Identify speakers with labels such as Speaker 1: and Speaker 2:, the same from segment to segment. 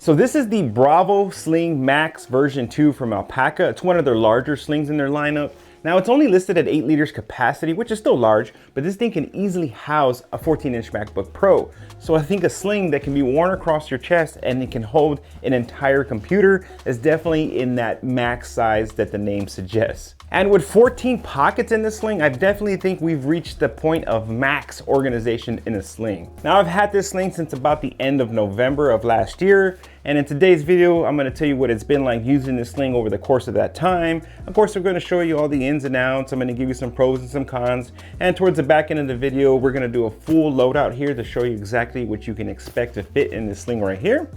Speaker 1: So this is the Bravo Sling Max version 2 from Alpaca. It's one of their larger slings in their lineup. Now it's only listed at 8 liters capacity, which is still large, but this thing can easily house a 14-inch MacBook Pro. So I think a sling that can be worn across your chest and it can hold an entire computer is definitely in that max size that the name suggests. And with 14 pockets in this sling, I definitely think we've reached the point of max organization in a sling. Now I've had this sling since about the end of November of last year. And in today's video, I'm gonna tell you what it's been like using this sling over the course of that time. Of course, we're gonna show you all the ins and outs. I'm gonna give you some pros and some cons. And towards the back end of the video, we're gonna do a full loadout here to show you exactly what you can expect to fit in this sling right here.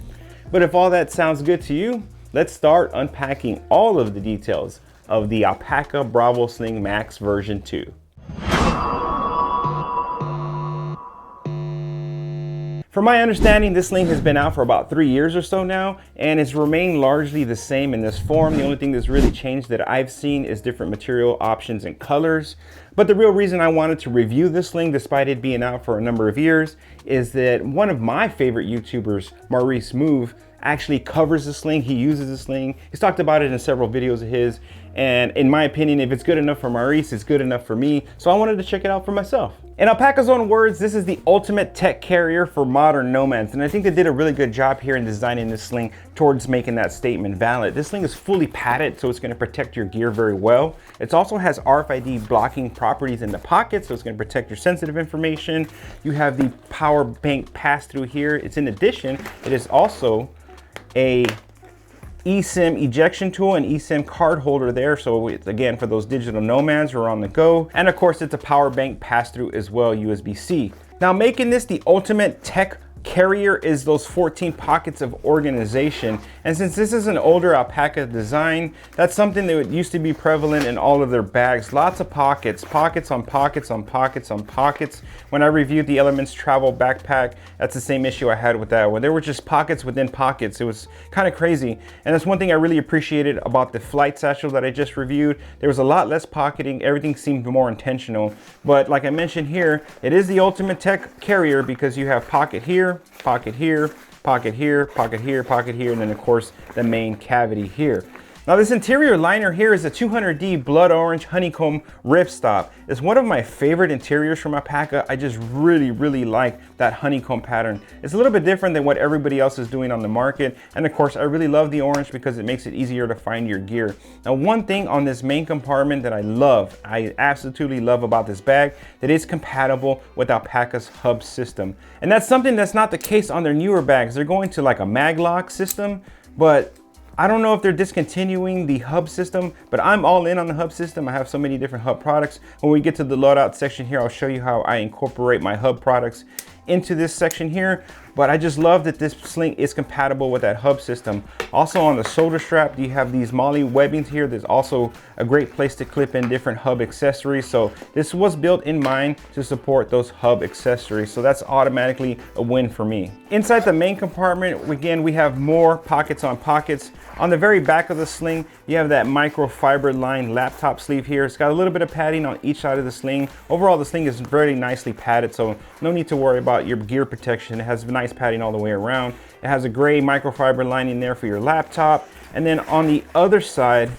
Speaker 1: But if all that sounds good to you, let's start unpacking all of the details of the ALPAKA Bravo Sling Max version 2. From my understanding, this sling has been out for about 3 years or so now, and it's remained largely the same in this form. The only thing that's really changed that I've seen is different material options and colors. But the real reason I wanted to review this sling, despite it being out for a number of years, is that one of my favorite YouTubers, Maurice Move, actually covers the sling. He uses the sling. He's talked about it in several videos of his. And in my opinion, if it's good enough for Maurice, it's good enough for me. So I wanted to check it out for myself. In Alpaca's own words, this is the ultimate tech carrier for modern nomads. And I think they did a really good job here in designing this sling towards making that statement valid. This sling is fully padded, so it's gonna protect your gear very well. It also has RFID blocking properties in the pocket, so it's gonna protect your sensitive information. You have the power bank pass-through here. It's in addition, it is also a eSIM ejection tool and eSIM card holder there. So it's, again, for those digital nomads who are on the go. And of course, it's a power bank pass-through as well, USB-C. Now, making this the ultimate tech carrier is those 14 pockets of organization. And since this is an older Alpaca design, that's something that used to be prevalent in all of their bags. Lots of pockets, pockets on pockets on pockets on pockets. When I reviewed the Elements travel backpack, that's the same issue I had with that one. There were just pockets within pockets. It was kind of crazy. And that's one thing I really appreciated about the Flight Satchel that I just reviewed. There was a lot less pocketing. Everything seemed more intentional. But like I mentioned here, it is the ultimate tech carrier because you have pocket here, pocket here, pocket here, pocket here, pocket here, and then of course the main cavity here. Now this interior liner here is a 200D blood orange honeycomb ripstop. It's one of my favorite interiors from Alpaca. I just really like that honeycomb pattern. It's a little bit different than what everybody else is doing on the market. And of course, I really love the orange because it makes it easier to find your gear. Now, one thing on this main compartment that I absolutely love about this bag, that is compatible with Alpaca's hub system. And that's something that's not the case on their newer bags. They're going to like a MagLock system, but I don't know if they're discontinuing the hub system, but I'm all in on the hub system. I have so many different hub products. When we get to the loadout section here, I'll show you how I incorporate my hub products into this section here. But I just love that this sling is compatible with that hub system. Also on the shoulder strap, you have these MOLLE webbings here. There's also a great place to clip in different hub accessories. So this was built in mind to support those hub accessories. So that's automatically a win for me. Inside the main compartment, again, we have more pockets on pockets. On the very back of the sling, you have that microfiber lined laptop sleeve here. It's got a little bit of padding on each side of the sling. Overall, the sling is very nicely padded, so no need to worry about your gear protection. It has nice padding all the way around. It has a gray microfiber lining there for your laptop. And then on the other side,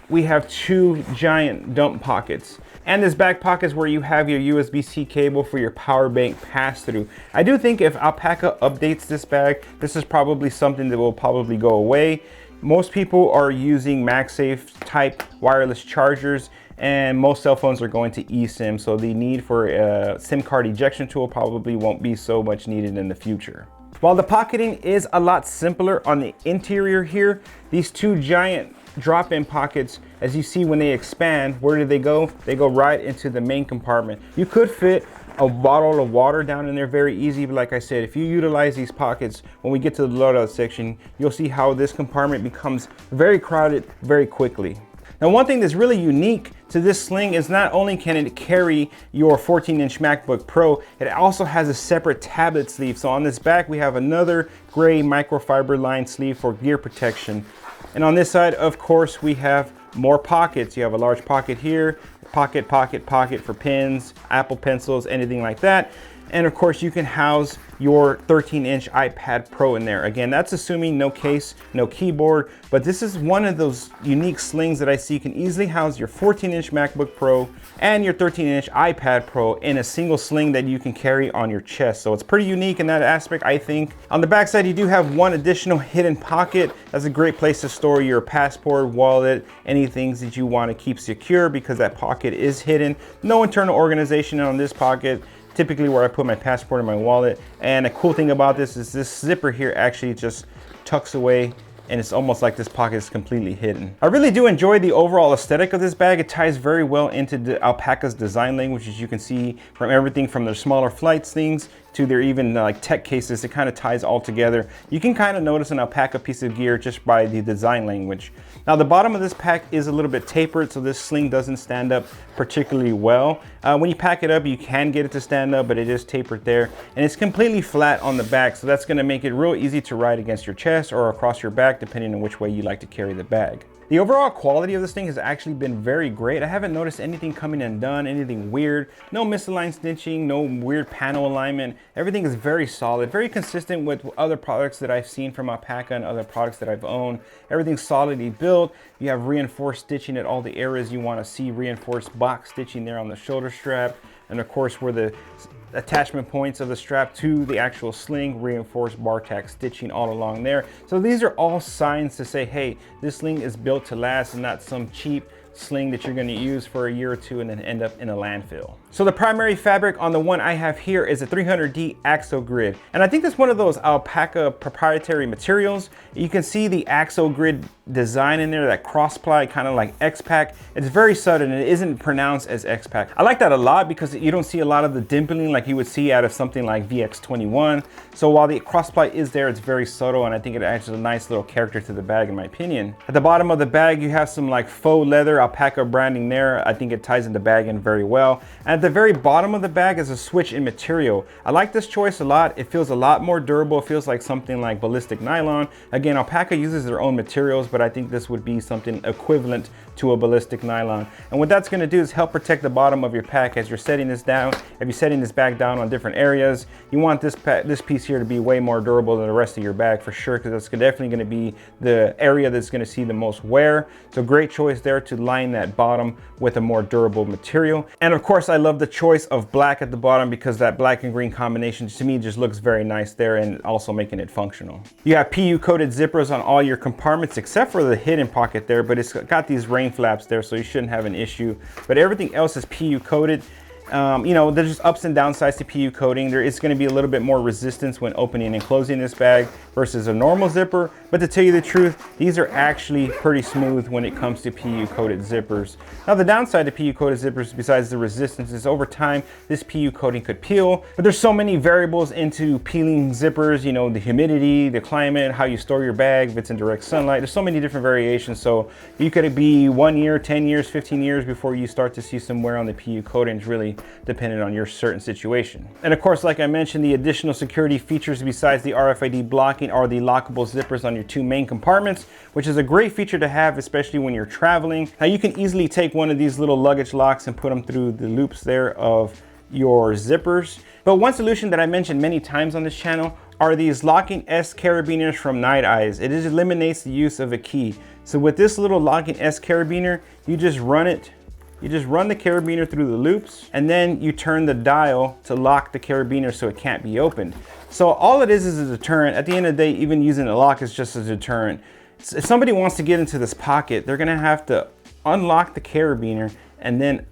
Speaker 1: we have two giant dump pockets. And this back pocket is where you have your USB-C cable for your power bank pass-through. I do think if Alpaca updates this bag, this is probably something that will probably go away. Most people are using MagSafe type wireless chargers, and most cell phones are going to eSIM, so the need for a SIM card ejection tool probably won't be so much needed in the future. While the pocketing is a lot simpler on the interior here, these two giant drop-in pockets, as you see when they expand, where do they go? They go right into the main compartment. You could fit a bottle of water down in there very easy, but like I said, if you utilize these pockets, when we get to the loadout section, you'll see how this compartment becomes very crowded very quickly. Now, one thing that's really unique to this sling is not only can it carry your 14-inch MacBook Pro, it also has a separate tablet sleeve. So on this back, we have another gray microfiber lined sleeve for gear protection. And on this side, of course, we have more pockets. You have a large pocket here, pocket for pens, Apple pencils, anything like that. And of course you can house your 13-inch iPad Pro in there. Again, that's assuming no case, no keyboard, but this is one of those unique slings that I see can easily house your 14-inch MacBook Pro and your 13-inch iPad Pro in a single sling that you can carry on your chest. So it's pretty unique in that aspect, I think. On the back side, you do have one additional hidden pocket. That's a great place to store your passport, wallet, any things that you want to keep secure, because that pocket is hidden. No internal organization on this pocket. Typically where I put my passport in my wallet. And a cool thing about this is this zipper here actually just tucks away, and it's almost like this pocket is completely hidden. I really do enjoy the overall aesthetic of this bag. It ties very well into the Alpaka's design language, as you can see from everything from their smaller flights things to their even like tech cases. It kind of ties all together. You can kind of notice an Alpaka piece of gear just by the design language. Now the bottom of this pack is a little bit tapered, so this sling doesn't stand up particularly well. When you pack it up, you can get it to stand up, but it is tapered there. And it's completely flat on the back, so that's gonna make it real easy to ride against your chest or across your back, depending on which way you like to carry the bag. The overall quality of this thing has actually been very great. I haven't noticed anything coming undone, anything weird, no misaligned stitching, no weird panel alignment. Everything is very solid, very consistent with other products that I've seen from Alpaka and other products that I've owned. Everything's solidly built. You have reinforced stitching at all the areas you want to see, reinforced box stitching there on the shoulder strap, and of course where the attachment points of the strap to the actual sling, reinforced bar tack stitching all along there. So these are all signs to say, hey, this sling is built to last and not some cheap sling that you're going to use for a year or two and then end up in a landfill. So the primary fabric on the one I have here is a 300D Axo Grid, and I think that's one of those Alpaka proprietary materials. You can see the Axo Grid design in there, that cross ply, kind of like X-Pack. It's very subtle and it isn't pronounced as X-Pack. I like that a lot because you don't see a lot of the dimpling like you would see out of something like VX21. So while the cross ply is there, it's very subtle, and I think it adds a nice little character to the bag in my opinion. At the bottom of the bag, you have some like faux leather Alpaka branding there. I think it ties in the bag in very well. And at the very bottom of the bag is a switch in material. I like this choice a lot. It feels a lot more durable. It feels like something like ballistic nylon. Again, Alpaka uses their own materials, but I think this would be something equivalent to a ballistic nylon. And what that's going to do is help protect the bottom of your pack as you're setting this down. If you're setting this bag down on different areas, you want this piece here to be way more durable than the rest of your bag for sure, because that's definitely going to be the area that's going to see the most wear. So great choice there to line that bottom with a more durable material. And of course, I love the choice of black at the bottom, because that black and green combination to me just looks very nice there, and also making it functional. You have PU coated zippers on all your compartments except for the hidden pocket there, but it's got these rain flaps there, so you shouldn't have an issue. But everything else is PU coated. You know, there's just ups and downsides to PU coating. There is going to be a little bit more resistance when opening and closing this bag versus a normal zipper, but to tell you the truth, these are actually pretty smooth when it comes to PU coated zippers. Now the downside to PU coated zippers, besides the resistance, is over time this PU coating could peel, but there's so many variables into peeling zippers, you know, the humidity, the climate, how you store your bag, if it's in direct sunlight. There's so many different variations, so you could be 1 year, 10 years, 15 years before you start to see some wear on the PU coatings, really depending on your certain situation. And of course, like I mentioned, the additional security features besides the RFID blocking are the lockable zippers on your two main compartments, which is a great feature to have, especially when you're traveling. Now you can easily take one of these little luggage locks and put them through the loops there of your zippers. But one solution that I mentioned many times on this channel are these locking S carabiners from Nite. It just eliminates the use of a key. So with this little locking S carabiner, you just run it. You just run the carabiner through the loops, and then you turn the dial to lock the carabiner so it can't be opened. So all it is a deterrent. At the end of the day, even using a lock is just a deterrent. If somebody wants to get into this pocket, they're gonna have to unlock the carabiner, and then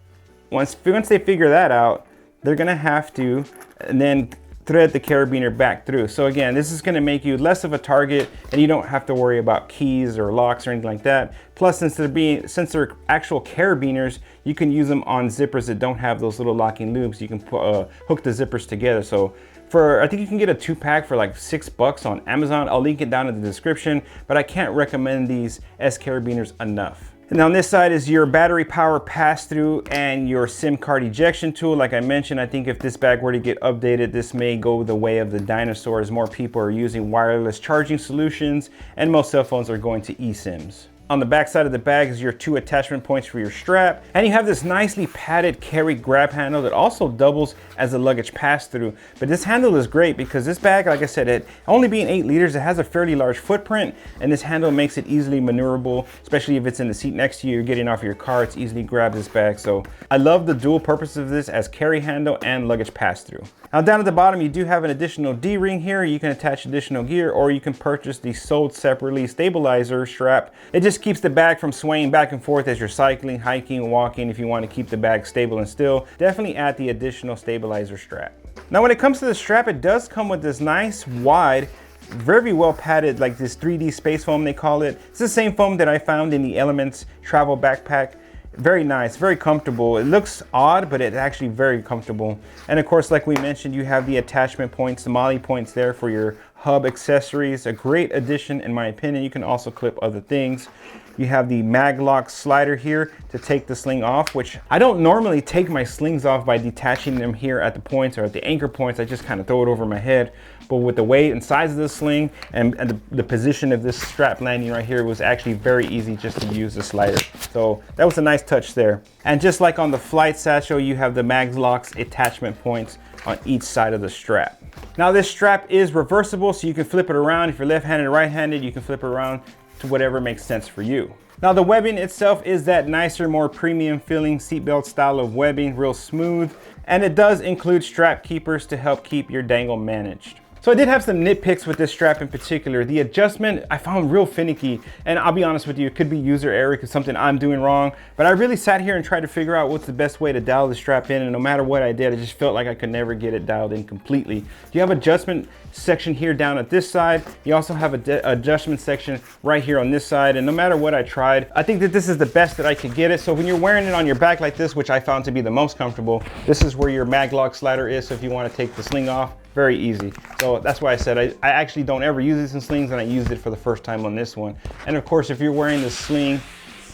Speaker 1: once they figure that out, they're gonna have to and then thread the carabiner back through. So again, this is going to make you less of a target, and you don't have to worry about keys or locks or anything like that. Plus, since they're actual carabiners, you can use them on zippers that don't have those little locking loops. You can hook the zippers together. So I think you can get a 2-pack for like $6 on Amazon. I'll link it down in the description, but I can't recommend these S carabiners enough. And on this side is your battery power pass-through and your SIM card ejection tool. Like I mentioned, I think if this bag were to get updated, this may go the way of the dinosaurs. More people are using wireless charging solutions, and most cell phones are going to eSIMs. On the back side of the bag is your 2 attachment points for your strap. And you have this nicely padded carry grab handle that also doubles as a luggage pass-through. But this handle is great because this bag, like I said, it only being 8 liters, it has a fairly large footprint, and this handle makes it easily maneuverable, especially if it's in the seat next to you, you're getting off your car, it's easily grab this bag. So I love the dual purpose of this as carry handle and luggage pass-through. Now down at the bottom, you do have an additional D-ring here. You can attach additional gear, or you can purchase the sold separately stabilizer strap. It just keeps the bag from swaying back and forth as you're cycling, hiking, walking. If you want to keep the bag stable and still, definitely add the additional stabilizer strap. Now when it comes to the strap, it does come with this nice wide, very well padded, like this 3D space foam they call it. It's the same foam that I found in the Elements travel backpack. Very nice, very comfortable. It looks odd, but it's actually very comfortable. And of course, like we mentioned, you have the attachment points, the MOLLE points there for your hub accessories. A great addition in my opinion. You can also clip other things. You have the MagLock slider here to take the sling off, which I don't normally take my slings off by detaching them here at the points or at the anchor points. I just kind of throw it over my head. But with the weight and size of the sling and the position of this strap landing right here, it was actually very easy just to use the slider. So that was a nice touch there. And just like on the flight satchel, you have the MagLock's attachment points on each side of the strap. Now this strap is reversible, so you can flip it around. If you're left-handed or right-handed, you can flip it around to whatever makes sense for you. Now the webbing itself is that nicer, more premium feeling seatbelt style of webbing, real smooth. And it does include strap keepers to help keep your dangle managed. So I did have some nitpicks with this strap in particular. The adjustment I found real finicky, and I'll be honest with you, it could be user error, because something I'm doing wrong. But I really sat here and tried to figure out what's the best way to dial the strap in, and no matter what I did, I just felt like I could never get it dialed in completely. You have adjustment section here down at this side. You also have an adjustment section right here on this side, and no matter what I tried, I think that this is the best that I could get it. So when you're wearing it on your back like this, which I found to be the most comfortable, this is where your MagLock slider is. So if you want to take the sling off, very easy. So that's why I said I actually don't ever use this in slings, and I used it for the first time on this one. And of course, if you're wearing the sling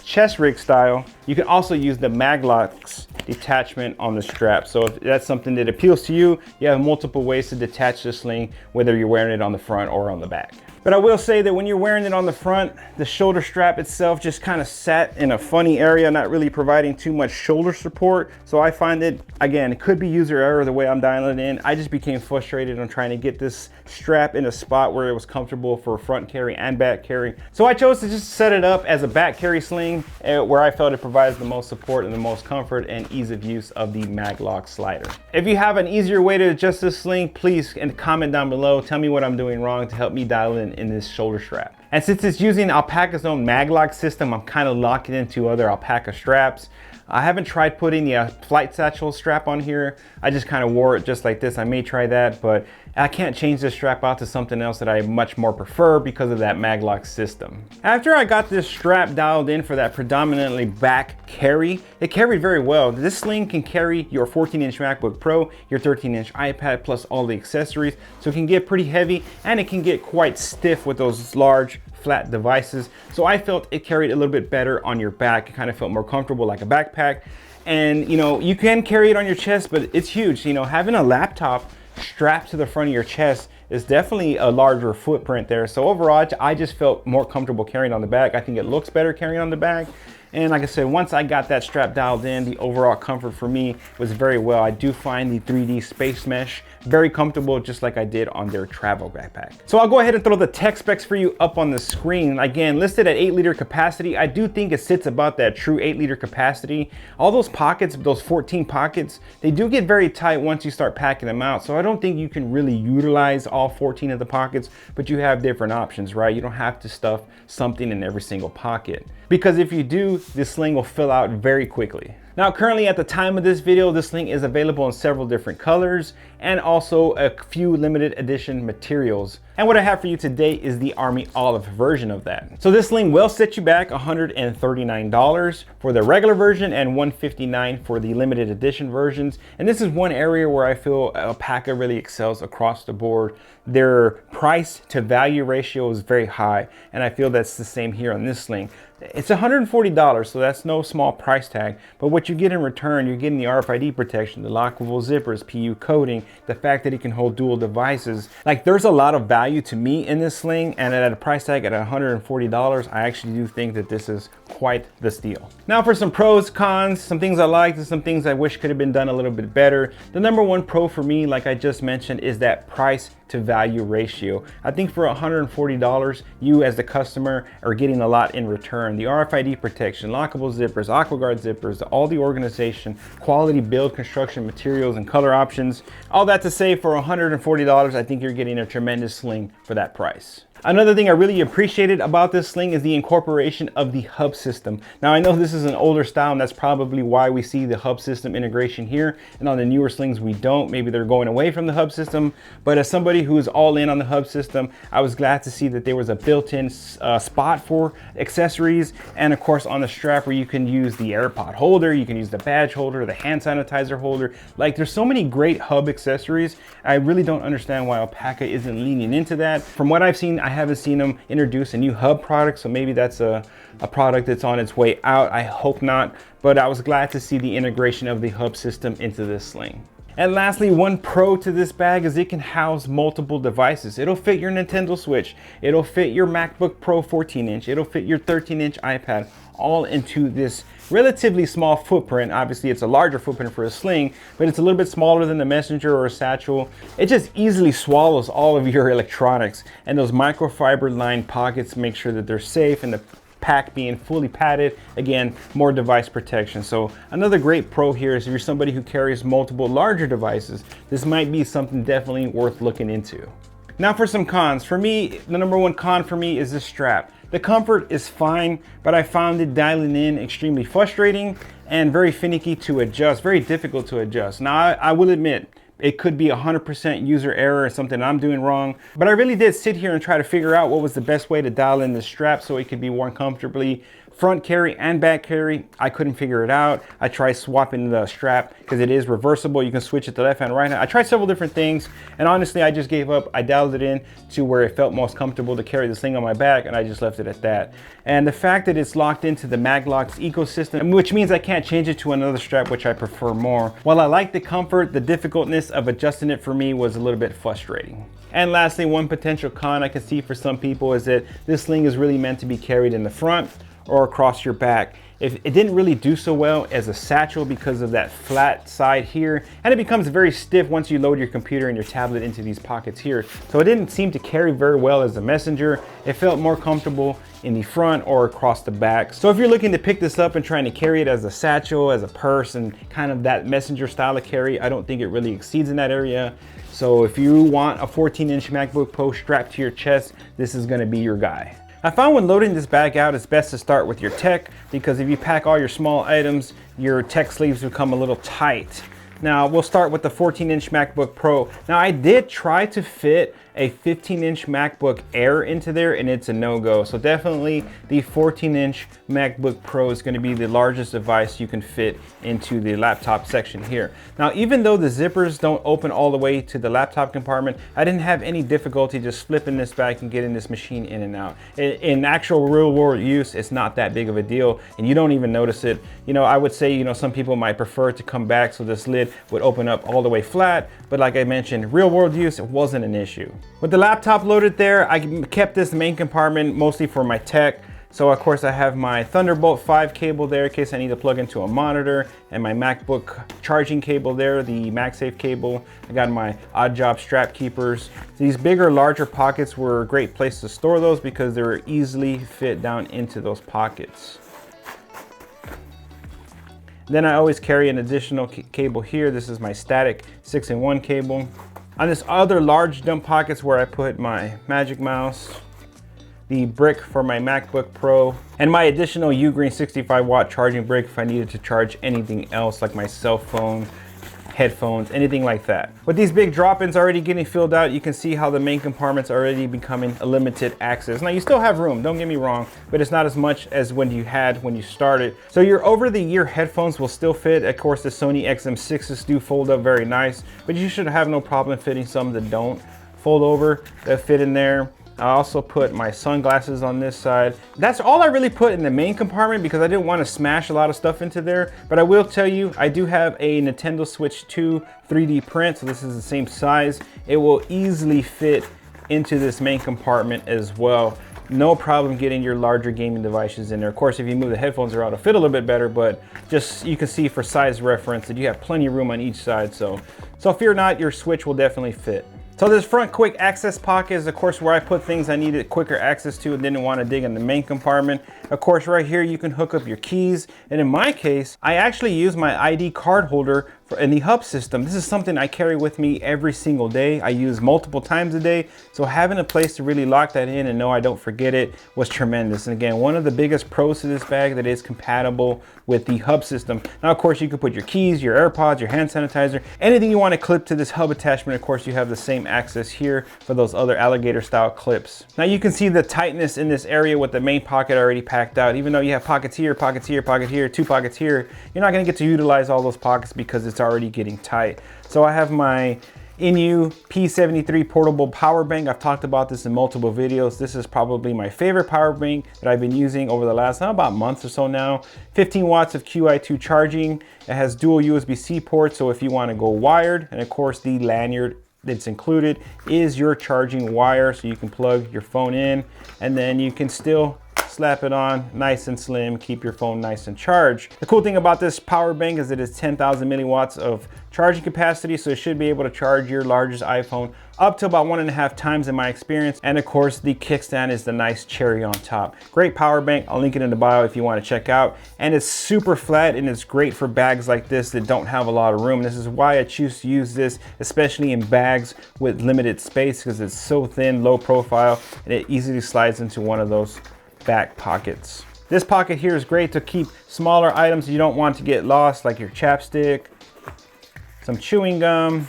Speaker 1: chest rig style, you can also use the MagLock's detachment on the strap. So if that's something that appeals to you, you have multiple ways to detach the sling, whether you're wearing it on the front or on the back. But I will say that when you're wearing it on the front, the shoulder strap itself just kind of sat in a funny area, not really providing too much shoulder support. So I find it, again, it could be user error the way I'm dialing it in. I just became frustrated on trying to get this strap in a spot where it was comfortable for front carry and back carry. So I chose to just set it up as a back carry sling where I felt it provides the most support and the most comfort and ease of use of the MagLock slider. If you have an easier way to adjust this sling, please comment down below. Tell me what I'm doing wrong to help me dial in this shoulder strap. And since it's using ALPAKA's own MagLock system, I'm kind of locking into other ALPAKA straps. I haven't tried putting the flight satchel strap on here. I just kind of wore it just like this. I may try that, but I can't change this strap out to something else that I much more prefer because of that MagLock system. After I got this strap dialed in for that predominantly back carry, it carried very well. This sling can carry your 14-inch MacBook Pro, your 13-inch iPad, plus all the accessories. So it can get pretty heavy, and it can get quite stiff with those large flat devices. So I felt it carried a little bit better on your back. It kind of felt more comfortable like a backpack. And you know, you can carry it on your chest, but it's huge. You know, having a laptop strapped to the front of your chest is definitely a larger footprint there. So overall, I just felt more comfortable carrying on the back. I think it looks better carrying on the back. And like I said, once I got that strap dialed in, the overall comfort for me was very well. I do find the 3D space mesh very comfortable, just like I did on their travel backpack. So I'll go ahead and throw the tech specs for you up on the screen. Again, listed at 8-liter capacity. I do think it sits about that true 8-liter capacity. All those pockets, those 14 pockets, they do get very tight once you start packing them out. So I don't think you can really utilize all 14 of the pockets, but you have different options, right? You don't have to stuff something in every single pocket, because if you do, this sling will fill out very quickly. Now, currently at the time of this video, this sling is available in several different colors and also a few limited edition materials. And what I have for you today is the Army Olive version of that. So this sling will set you back $139 for the regular version and $159 for the limited edition versions. And this is one area where I feel ALPAKA really excels across the board. Their price to value ratio is very high, and I feel that's the same here on this sling. It's $140, so that's no small price tag. But what what you get in return, you're getting the RFID protection, the lockable zippers, PU coating, the fact that it can hold dual devices. Like, there's a lot of value to me in this sling, and at a price tag at $140, I actually do think that this is quite the steal. Now for some pros, cons, some things I liked and some things I wish could have been done a little bit better. The number one pro for me, like I just mentioned, is that price to value ratio. I think for $140, you as the customer are getting a lot in return. The RFID protection, lockable zippers, AquaGuard zippers, all the organization, quality build, construction materials, and color options. All that to say, for $140, I think you're getting a tremendous sling for that price. Another thing I really appreciated about this sling is the incorporation of the hub system. Now I know this is an older style, and that's probably why we see the hub system integration here, and on the newer slings we don't. Maybe they're going away from the hub system, but as somebody who is all in on the hub system, I was glad to see that there was a built-in spot for accessories, and of course on the strap where you can use the AirPod holder, you can use the badge holder, the hand sanitizer holder. Like, there's so many great hub accessories. I really don't understand why Alpaca isn't leaning into that. From what I've seen, I haven't seen them introduce a new hub product, so maybe that's a product that's on its way out. I hope not, but I was glad to see the integration of the hub system into this sling. And lastly, one pro to this bag is it can house multiple devices. It'll fit your Nintendo Switch, it'll fit your MacBook Pro 14-inch, it'll fit your 13-inch iPad, all into this relatively small footprint. Obviously it's a larger footprint for a sling, but it's a little bit smaller than the messenger or a satchel. It just easily swallows all of your electronics, and those microfiber lined pockets make sure that they're safe, and the pack being fully padded, again, more device protection. So another great pro here is if you're somebody who carries multiple larger devices, this might be something definitely worth looking into. Now for some cons. For me, the number one con for me is this strap. The comfort is fine, but I found it dialing in extremely frustrating and very finicky to adjust, very difficult to adjust. Now I will admit, it could be 100% user error or something I'm doing wrong, but I really did sit here and try to figure out what was the best way to dial in the strap so it could be worn comfortably. Front carry and back carry, I couldn't figure it out. I tried swapping the strap because it is reversible. You can switch it to left hand, right hand. I tried several different things, and honestly, I just gave up. I dialed it in to where it felt most comfortable to carry this thing on my back, and I just left it at that. And the fact that it's locked into the MagLock's ecosystem, which means I can't change it to another strap, which I prefer more. While I like the comfort, the difficultness of adjusting it for me was a little bit frustrating. And lastly, one potential con I can see for some people is that this sling is really meant to be carried in the front or across your back. If it didn't really do so well as a satchel because of that flat side here, and it becomes very stiff once you load your computer and your tablet into these pockets here. So it didn't seem to carry very well as a messenger. It felt more comfortable in the front or across the back. So if you're looking to pick this up and trying to carry it as a satchel, as a purse, and kind of that messenger style of carry, I don't think it really exceeds in that area. So if you want a 14-inch MacBook Pro strapped to your chest, this is gonna be your guy. I found when loading this bag out, it's best to start with your tech, because if you pack all your small items, your tech sleeves become a little tight. Now we'll start with the 14-inch MacBook Pro. Now I did try to fit a 15-inch MacBook Air into there, and it's a no-go. So definitely the 14-inch MacBook Pro is going to be the largest device you can fit into the laptop section here. Now, even though the zippers don't open all the way to the laptop compartment, I didn't have any difficulty just flipping this back and getting this machine in and out. In actual real-world use, it's not that big of a deal, and you don't even notice it. You know, I would say, you know, some people might prefer to come back so this lid would open up all the way flat, but like I mentioned, real-world use, it wasn't an issue. With the laptop loaded there, I kept this main compartment mostly for my tech. So of course I have my Thunderbolt 5 cable there in case I need to plug into a monitor, and my MacBook charging cable there, the MagSafe cable. I got my Odd Job strap keepers. These bigger, larger pockets were a great place to store those because they were easily fit down into those pockets. Then I always carry an additional cable here. This is my Statik 6-in-1 cable. On this other large dump pockets where I put my Magic Mouse, the brick for my MacBook Pro, and my additional UGreen 65-watt charging brick if I needed to charge anything else like my cell phone, headphones, anything like that. With these big drop-ins already getting filled out, you can see how the main compartment's already becoming a limited access. Now you still have room, don't get me wrong, but it's not as much as when you had when you started. So your over-the-ear headphones will still fit. Of course, the Sony XM6s do fold up very nice, but you should have no problem fitting some that don't fold over, that fit in there. I also put my sunglasses on this side. That's all I really put in the main compartment because I didn't want to smash a lot of stuff into there. But I will tell you, I do have a Nintendo Switch 2 3D print, so this is the same size. It will easily fit into this main compartment as well. No problem getting your larger gaming devices in there. Of course, if you move the headphones around, it'll fit a little bit better, but just you can see for size reference that you have plenty of room on each side. So fear not, your Switch will definitely fit. So this front quick access pocket is of course where I put things I needed quicker access to and didn't want to dig in the main compartment. Of course, right here you can hook up your keys. And in my case, I actually use my ID card holder in the hub system. This is something I carry with me every single day. I use multiple times a day. So having a place to really lock that in and know I don't forget it was tremendous. And again, one of the biggest pros to this bag that is compatible with the hub system. Now, of course, you can put your keys, your AirPods, your hand sanitizer, anything you want to clip to this hub attachment. Of course, you have the same access here for those other alligator style clips. Now you can see the tightness in this area with the main pocket already packed out. Even though you have pockets here, pockets here, pocket here, 2 pockets here, you're not going to get to utilize all those pockets because it's already getting tight. So I have my Iniu P73 portable power bank. I've talked about this in multiple videos. This is probably my favorite power bank that I've been using over the last about month or so now. 15 watts of QI2 charging. It has dual USB-C ports, so if you want to go wired, and of course the lanyard that's included is your charging wire, so you can plug your phone in and then you can still slap it on nice and slim, keep your phone nice and charged. The cool thing about this power bank is it is 10,000 milliwatts of charging capacity, so it should be able to charge your largest iPhone up to about 1.5 times in my experience. And of course, the kickstand is the nice cherry on top. Great power bank. I'll link it in the bio if you want to check out. And it's super flat and it's great for bags like this that don't have a lot of room. This is why I choose to use this, especially in bags with limited space, because it's so thin, low profile, and it easily slides into one of those back pockets. This pocket here is great to keep smaller items you don't want to get lost, like your chapstick, some chewing gum,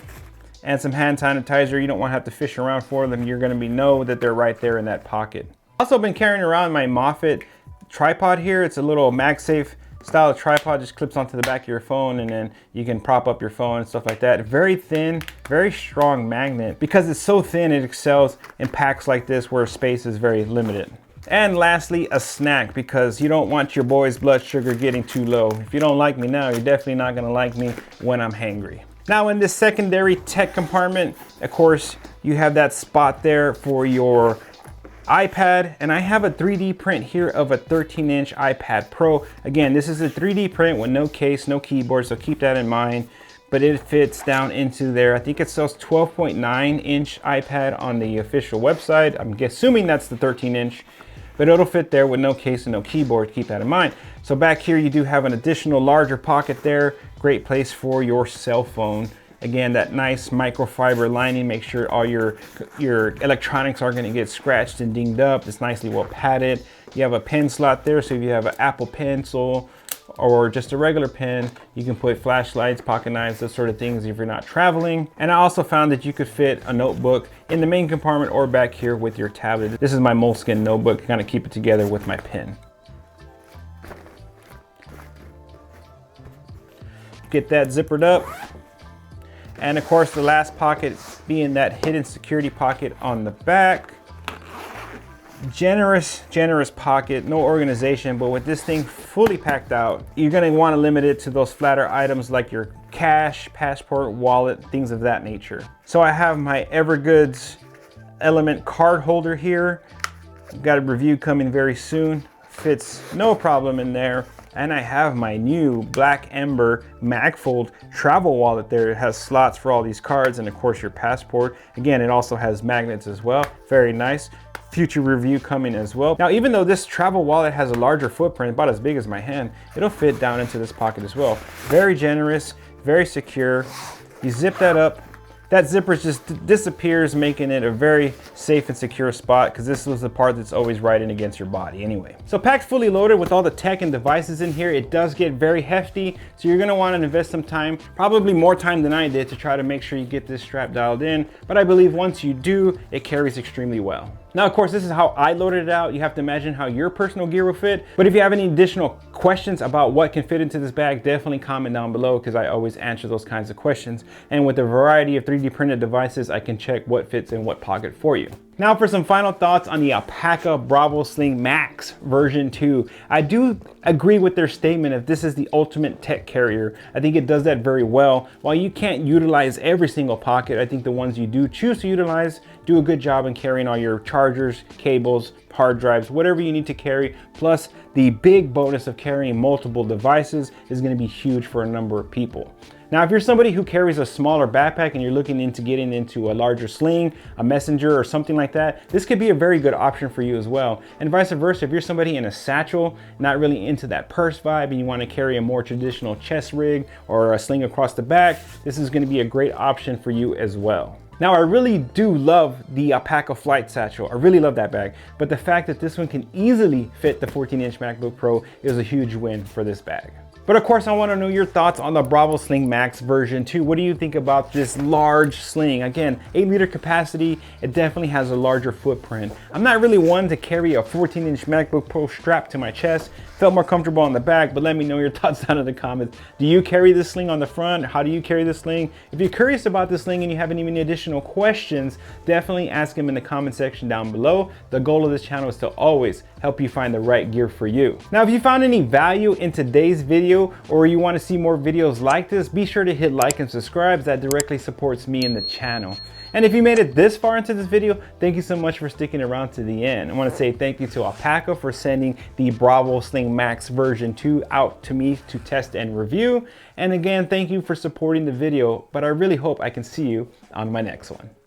Speaker 1: and some hand sanitizer. You don't want to have to fish around for them. You're going to know that they're right there in that pocket. Also been carrying around my Moffett tripod here. It's a little MagSafe style tripod, just clips onto the back of your phone and then you can prop up your phone and stuff like that. Very thin, very strong magnet. Because it's so thin, it excels in packs like this where space is very limited. And lastly, a snack, because you don't want your boy's blood sugar getting too low. If you don't like me now, you're definitely not gonna like me when I'm hangry. Now in this secondary tech compartment, of course, you have that spot there for your iPad, and I have a 3D print here of a 13-inch iPad Pro. Again, this is a 3D print with no case, no keyboard, so keep that in mind. But it fits down into there. I think it sells 12.9-inch iPad on the official website. I'm assuming that's the 13-inch. But it'll fit there with no case and no keyboard, keep that in mind. So back here you do have an additional larger pocket there. Great place for your cell phone. Again, that nice microfiber lining, make sure all your electronics are gonna get scratched and dinged up. It's nicely well padded. You have a pen slot there, so if you have an Apple Pencil or just a regular pen, you can put flashlights, pocket knives, those sort of things if you're not traveling. And I also found that you could fit a notebook in the main compartment or back here with your tablet. This is my Moleskine Notebook, kind of keep it together with my pen. Get that zippered up. And of course, the last pocket being that hidden security pocket on the back. Generous pocket, no organization, but with this thing fully packed out, you're gonna wanna limit it to those flatter items like your cash, passport, wallet, things of that nature. So I have my EVERGOODS Element card holder here. I've got a review coming very soon. Fits no problem in there. And I have my new black Ember MagFold travel wallet there. It has slots for all these cards and of course your passport. Again, it also has magnets as well. Very nice. Future review coming as well. Now, even though this travel wallet has a larger footprint, about as big as my hand, it'll fit down into this pocket as well. Very generous, very secure. You zip that up. That zipper just disappears, making it a very safe and secure spot, because this was the part that's always right in against your body anyway. So packed fully loaded with all the tech and devices in here, it does get very hefty. So you're gonna wanna invest some time, probably more time than I did, to try to make sure you get this strap dialed in. But I believe once you do, it carries extremely well. Now, of course, this is how I loaded it out. You have to imagine how your personal gear will fit. But if you have any additional questions about what can fit into this bag, definitely comment down below, because I always answer those kinds of questions. And with a variety of 3D printed devices, I can check what fits in what pocket for you. Now for some final thoughts on the ALPAKA Bravo Sling Max version 2. I do agree with their statement if this is the ultimate tech carrier. I think it does that very well. While you can't utilize every single pocket, I think the ones you do choose to utilize do a good job in carrying all your chargers, cables, hard drives, whatever you need to carry. Plus the big bonus of carrying multiple devices is going to be huge for a number of people. Now, if you're somebody who carries a smaller backpack and you're looking into getting into a larger sling, a messenger or something like that, this could be a very good option for you as well. And vice versa, if you're somebody in a satchel, not really into that purse vibe and you want to carry a more traditional chest rig or a sling across the back, this is going to be a great option for you as well. Now, I really do love the ALPAKA Flight Satchel. I really love that bag, but the fact that this one can easily fit the 14-inch MacBook Pro is a huge win for this bag. But of course, I want to know your thoughts on the Bravo Sling Max version 2. What do you think about this large sling? Again, 8-liter capacity, it definitely has a larger footprint. I'm not really one to carry a 14-inch MacBook Pro strapped to my chest. Felt more comfortable on the back, but let me know your thoughts down in the comments. Do you carry this sling on the front? How do you carry this sling? If you're curious about this sling and you have any additional questions, definitely ask them in the comment section down below. The goal of this channel is to always help you find the right gear for you. Now, if you found any value in today's video or you want to see more videos like this, be sure to hit like and subscribe. That directly supports me and the channel. And if you made it this far into this video, thank you so much for sticking around to the end. I want to say thank you to ALPAKA for sending the Bravo Sling Max version 2 out to me to test and review. And again, thank you for supporting the video, but I really hope I can see you on my next one.